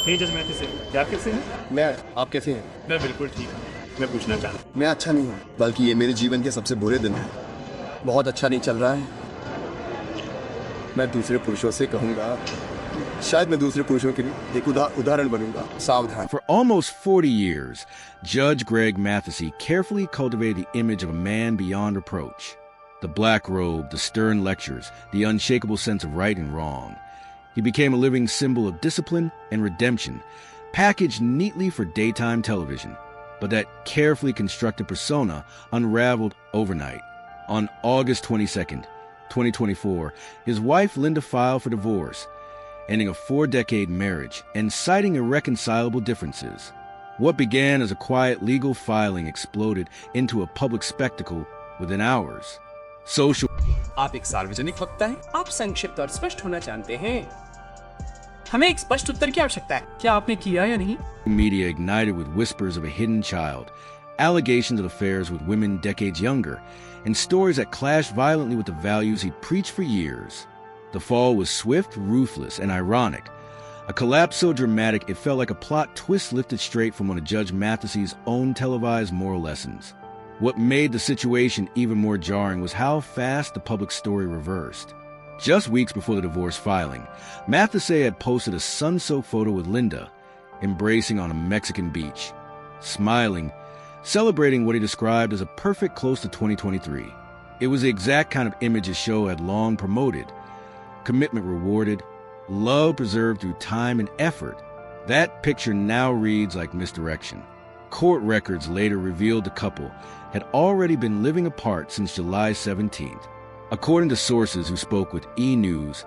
हे जज मैथिस से क्या आप कैसे हैं? आप कैसे हैं? मैं बिल्कुल ठीक हूँ। मैं पूछना चाहता मैं अच्छा नहीं हूँ, बल्कि ये मेरे जीवन के सबसे बुरे दिन हैं। बहुत अच्छा नहीं चल रहा है। मैं दूसरे पुरुषों से कहूँगा, शायद मैं दूसरे पुरुषों के लिए एक उदाहरण बनूंगा। सावधान। For almost 40 years, Judge Greg Mathis carefully cultivated the image of a man beyond reproach. The black robe, the stern lectures, the unshakable sense of right and wrong. He became a living symbol of discipline and redemption, packaged neatly for daytime television. But that carefully constructed persona unraveled overnight. On August 22nd, 2024, his wife Linda filed for divorce, ending a 4-decade marriage and citing irreconcilable differences. What began as a quiet legal filing exploded into a public spectacle within hours. Social आप एक सार्वजनिक वक्ता हैं। आप संक्षिप्त और स्पष्ट होना जानते हैं। हमें एक स्पष्ट उत्तर की आवश्यकता है। क्या आपने किया या नहीं? media ignited with whispers of a hidden child, allegations of affairs with women decades younger, and stories that clashed violently with the values he'd preached for years. The fall was swift, ruthless, and ironic. A collapse so dramatic it felt like a plot twist lifted straight from one of Judge Mathis's own televised moral lessons. What made the situation even more jarring was how fast the public story reversed. Just weeks before the divorce filing, Mathis had posted a sun-soaked photo with Linda, embracing on a Mexican beach, smiling, celebrating what he described as a perfect close to 2023. It was the exact kind of image his show had long promoted. Commitment rewarded, love preserved through time and effort. That picture now reads like misdirection. Court records later revealed the couple had already been living apart since July 17th. According to sources who spoke with E! News,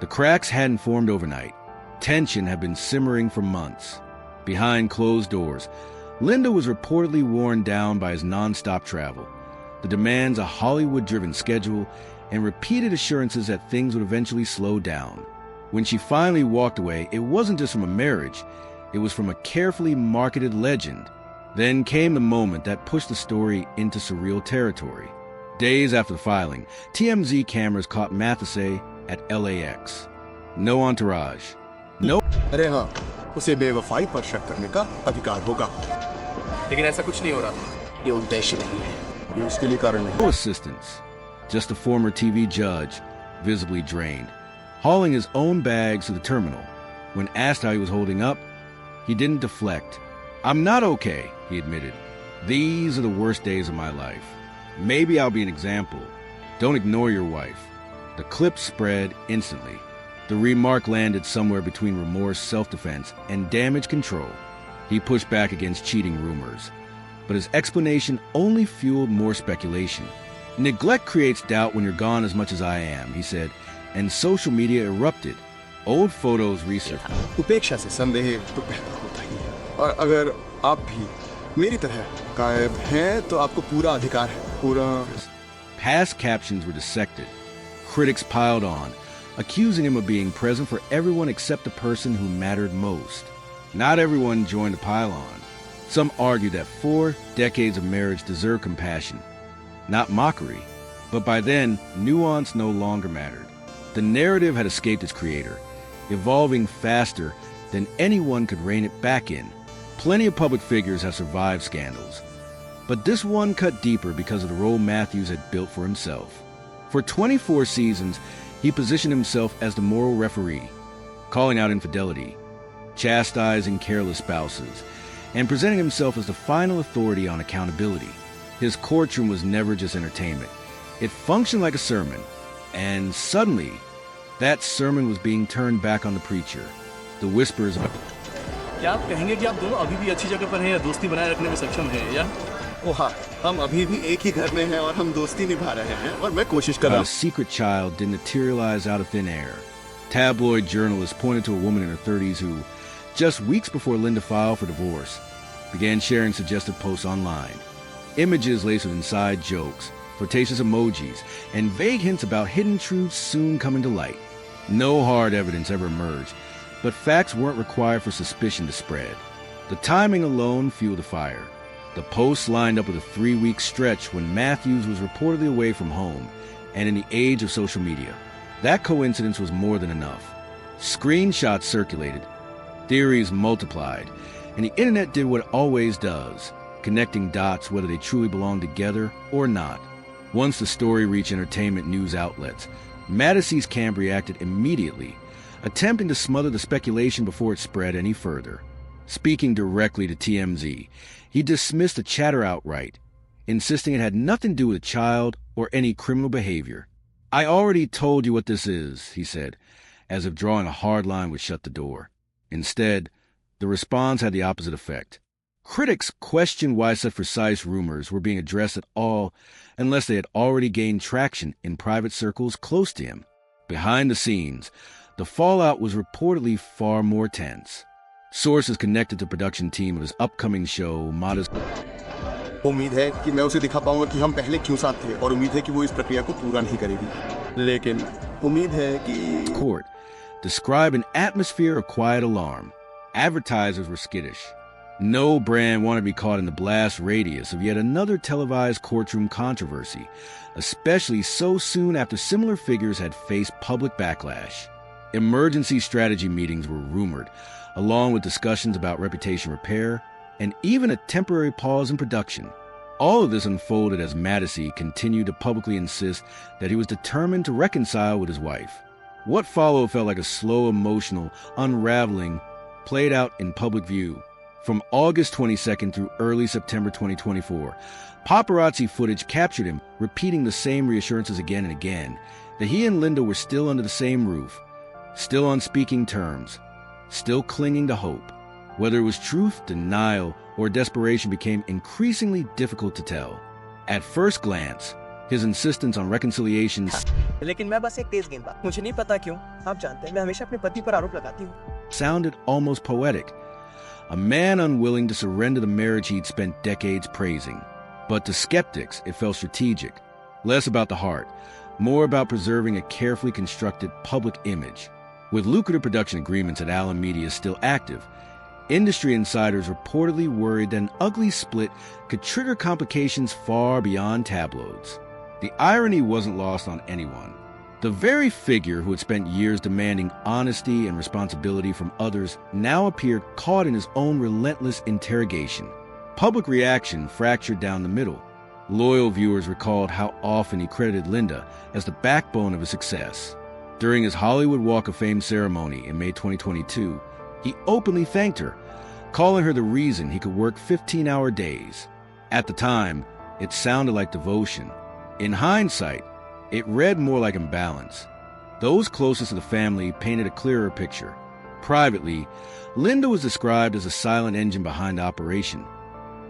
the cracks hadn't formed overnight. Tension had been simmering for months. Behind closed doors, Linda was reportedly worn down by his nonstop travel, the demands of a Hollywood-driven schedule, and repeated assurances that things would eventually slow down. When she finally walked away, it wasn't just from a marriage, it was from a carefully marketed legend. Then came the moment that pushed the story into surreal territory. Days after the filing, TMZ cameras caught Mathis at LAX. No entourage. No. अरे हाँ, उसे बेवफाई पर शक करने का अधिकार होगा। लेकिन ऐसा कुछ नहीं हो रहा। ये उद्देश्य नहीं है। ये उसके लिए कारण नहीं। No assistance. Just a former TV judge, visibly drained, hauling his own bags to the terminal. When asked how he was holding up, he didn't deflect. I'm not okay, he admitted. These are the worst days of my life. Maybe I'll be an example. Don't ignore your wife. The clip spread instantly. The remark landed somewhere between remorse, self-defense, and damage control. He pushed back against cheating rumors. But his explanation only fueled more speculation. Neglect creates doubt when you're gone as much as I am, he said, and social media erupted. Old photos resurfaced. उपेक्षा से संदेह तो पैदा होता ही है। और अगर आप भी मेरी तरह गायब हैं, तो आपको पूरा अधिकार है। पूरा। Past captions were dissected. Critics piled on, accusing him of being present for everyone except the person who mattered most. Not everyone joined the pile-on. Some argued that 4 decades of marriage deserved compassion, not mockery. But by then, nuance no longer mattered. The narrative had escaped its creator, evolving faster than anyone could rein it back in. Plenty of public figures have survived scandals, but this one cut deeper because of the role Matthews had built for himself. For 24 seasons, he positioned himself as the moral referee, calling out infidelity, chastising careless spouses, and presenting himself as the final authority on accountability. His courtroom was never just entertainment. It functioned like a sermon, and suddenly, that sermon was being turned back on the preacher. The whispers of क्या आप कहेंगे कि आप दोनों अभी भी अच्छी जगह पर हैं या दोस्ती बनाए रखने में सक्षम हैं या? ओह हाँ, हम अभी भी एक ही घर में हैं और हम दोस्ती निभा रहे हैं और मैं कोशिश कर रहा हूँ। A secret child didn't materialize out of thin air. Tabloid journalists pointed to a woman in her 30s who, just weeks before Linda filed for divorce, began sharing suggestive posts online. Images laced with inside jokes, flirtatious emojis, and vague hints about hidden truths soon coming to light. No hard evidence ever emerged, but facts weren't required for suspicion to spread. The timing alone fueled the fire. The posts lined up with a 3-week stretch when Matthews was reportedly away from home, and in the age of social media, that coincidence was more than enough. Screenshots circulated, Theories multiplied, and the internet did what it always does, connecting dots whether they truly belong together or not. Once the story reached entertainment news outlets, Mathis' camp reacted immediately, attempting to smother the speculation before it spread any further. Speaking directly to TMZ, he dismissed the chatter outright, insisting it had nothing to do with a child or any criminal behavior. "I already told you what this is," he said, as if drawing a hard line would shut the door. Instead, the response had the opposite effect. Critics questioned why such precise rumors were being addressed at all unless they had already gained traction in private circles close to him. Behind the scenes, the fallout was reportedly far more tense. Sources connected to the production team of his upcoming show, Modest उम्मीद है कि मैं उसे दिखा पाऊंगा कि हम पहले क्यों साथ थे और उम्मीद है कि वो इस प्रक्रिया को पूरा नहीं करेगी लेकिन उम्मीद है कि Court described an atmosphere of quiet alarm. Advertisers were skittish. No brand wanted to be caught in the blast radius of yet another televised courtroom controversy, especially so soon after similar figures had faced public backlash. Emergency strategy meetings were rumored, along with discussions about reputation repair and even a temporary pause in production. All of this unfolded as Mathis continued to publicly insist that he was determined to reconcile with his wife. What followed felt like a slow emotional unraveling played out in public view. From August 22nd through early September 2024, paparazzi footage captured him repeating the same reassurances again and again, that he and Linda were still under the same roof, still on speaking terms, still clinging to hope. Whether it was truth, denial, or desperation became increasingly difficult to tell. At first glance, his insistence on reconciliation लेकिन मैं बस एक तेज गेंदबाज, मुझे नहीं पता क्यों, आप जानते हैं मैं हमेशा अपने पति पर आरोप लगाती हूँ. sounded almost poetic. A man unwilling to surrender the marriage he'd spent decades praising. But to skeptics, it felt strategic. Less about the heart, more about preserving a carefully constructed public image. With lucrative production agreements at Allen Media still active, industry insiders reportedly worried that an ugly split could trigger complications far beyond tabloids. The irony wasn't lost on anyone. The very figure who had spent years demanding honesty and responsibility from others now appeared caught in his own relentless interrogation. Public reaction fractured down the middle. Loyal viewers recalled how often he credited Linda as the backbone of his success. During his Hollywood Walk of Fame ceremony in May 2022, he openly thanked her, calling her the reason he could work 15-hour days. At the time, it sounded like devotion. In hindsight, it read more like imbalance. Those closest to the family painted a clearer picture. Privately, Linda was described as a silent engine behind the operation,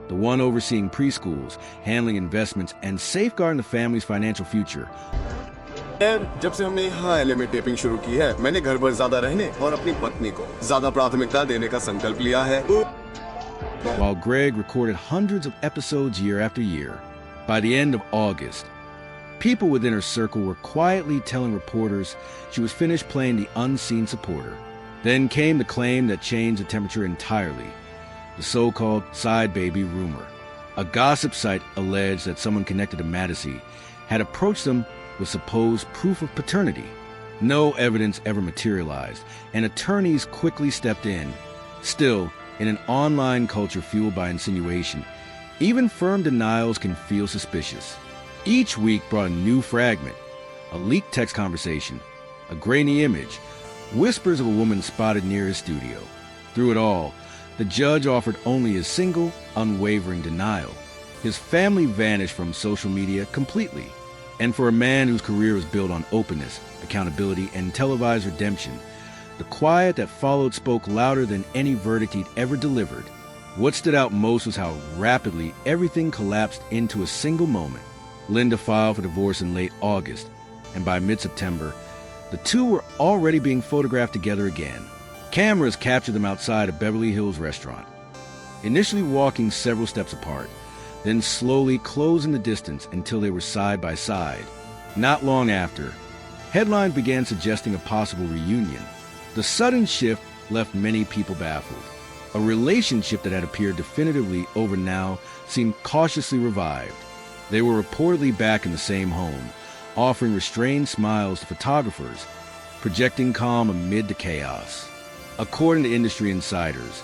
the one overseeing preschools, handling investments, and safeguarding the family's financial future. जब से हमने यहाँ LA में tapping शुरू की है, मैंने घर पर ज्यादा रहने और अपनी पत्नी को ज्यादा प्राथमिकता देने का संकल्प लिया है. While Greg recorded hundreds of episodes year after year, by the end of August, people within her circle were quietly telling reporters she was finished playing the unseen supporter. Then came the claim that changed the temperature entirely, the so-called side baby rumor. A gossip site alleged that someone connected to Mathis had approached them with supposed proof of paternity. No evidence ever materialized, and attorneys quickly stepped in. Still, in an online culture fueled by insinuation, even firm denials can feel suspicious. Each week brought a new fragment, a leaked text conversation, a grainy image, whispers of a woman spotted near his studio. Through it all, the judge offered only a single, unwavering denial. His family vanished from social media completely. And for a man whose career was built on openness, accountability, and televised redemption, the quiet that followed spoke louder than any verdict he'd ever delivered. What stood out most was how rapidly everything collapsed into a single moment. Linda filed for divorce in late August, and by mid-September, the two were already being photographed together again. Cameras captured them outside a Beverly Hills restaurant, initially walking several steps apart, then slowly closing the distance until they were side by side. Not long after, headlines began suggesting a possible reunion. The sudden shift left many people baffled. A relationship that had appeared definitively over now seemed cautiously revived. They were reportedly back in the same home, offering restrained smiles to photographers, projecting calm amid the chaos. According to industry insiders,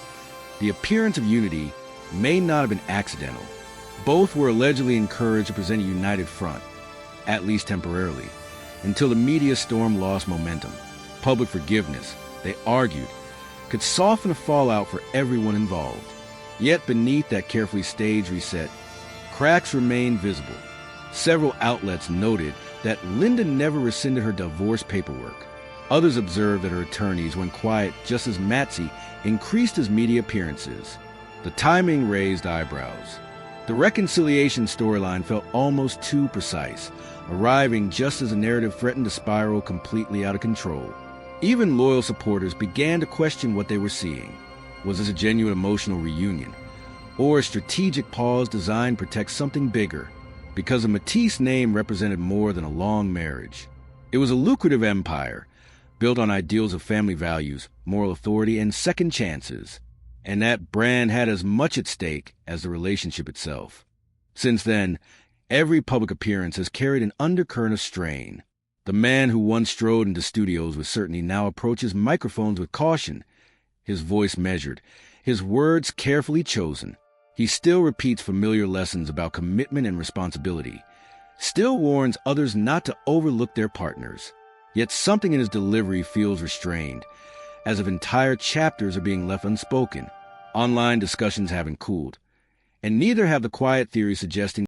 the appearance of unity may not have been accidental. Both were allegedly encouraged to present a united front, at least temporarily, until the media storm lost momentum. Public forgiveness, they argued, could soften the fallout for everyone involved. Yet beneath that carefully staged reset, cracks remained visible. Several outlets noted that Linda never rescinded her divorce paperwork. Others observed that her attorneys went quiet just as Matsy increased his media appearances. The timing raised eyebrows. The reconciliation storyline felt almost too precise, arriving just as the narrative threatened to spiral completely out of control. Even loyal supporters began to question what they were seeing. Was this a genuine emotional reunion, or a strategic pause designed to protect something bigger? Because the Mathis name represented more than a long marriage. It was a lucrative empire, built on ideals of family values, moral authority, and second chances. And that brand had as much at stake as the relationship itself. Since then, every public appearance has carried an undercurrent of strain. The man who once strode into studios with certainty now approaches microphones with caution, his voice measured, his words carefully chosen. He still repeats familiar lessons about commitment and responsibility, still warns others not to overlook their partners. Yet something in his delivery feels restrained, as if entire chapters are being left unspoken. Online discussions haven't cooled, and neither have the quiet theories suggesting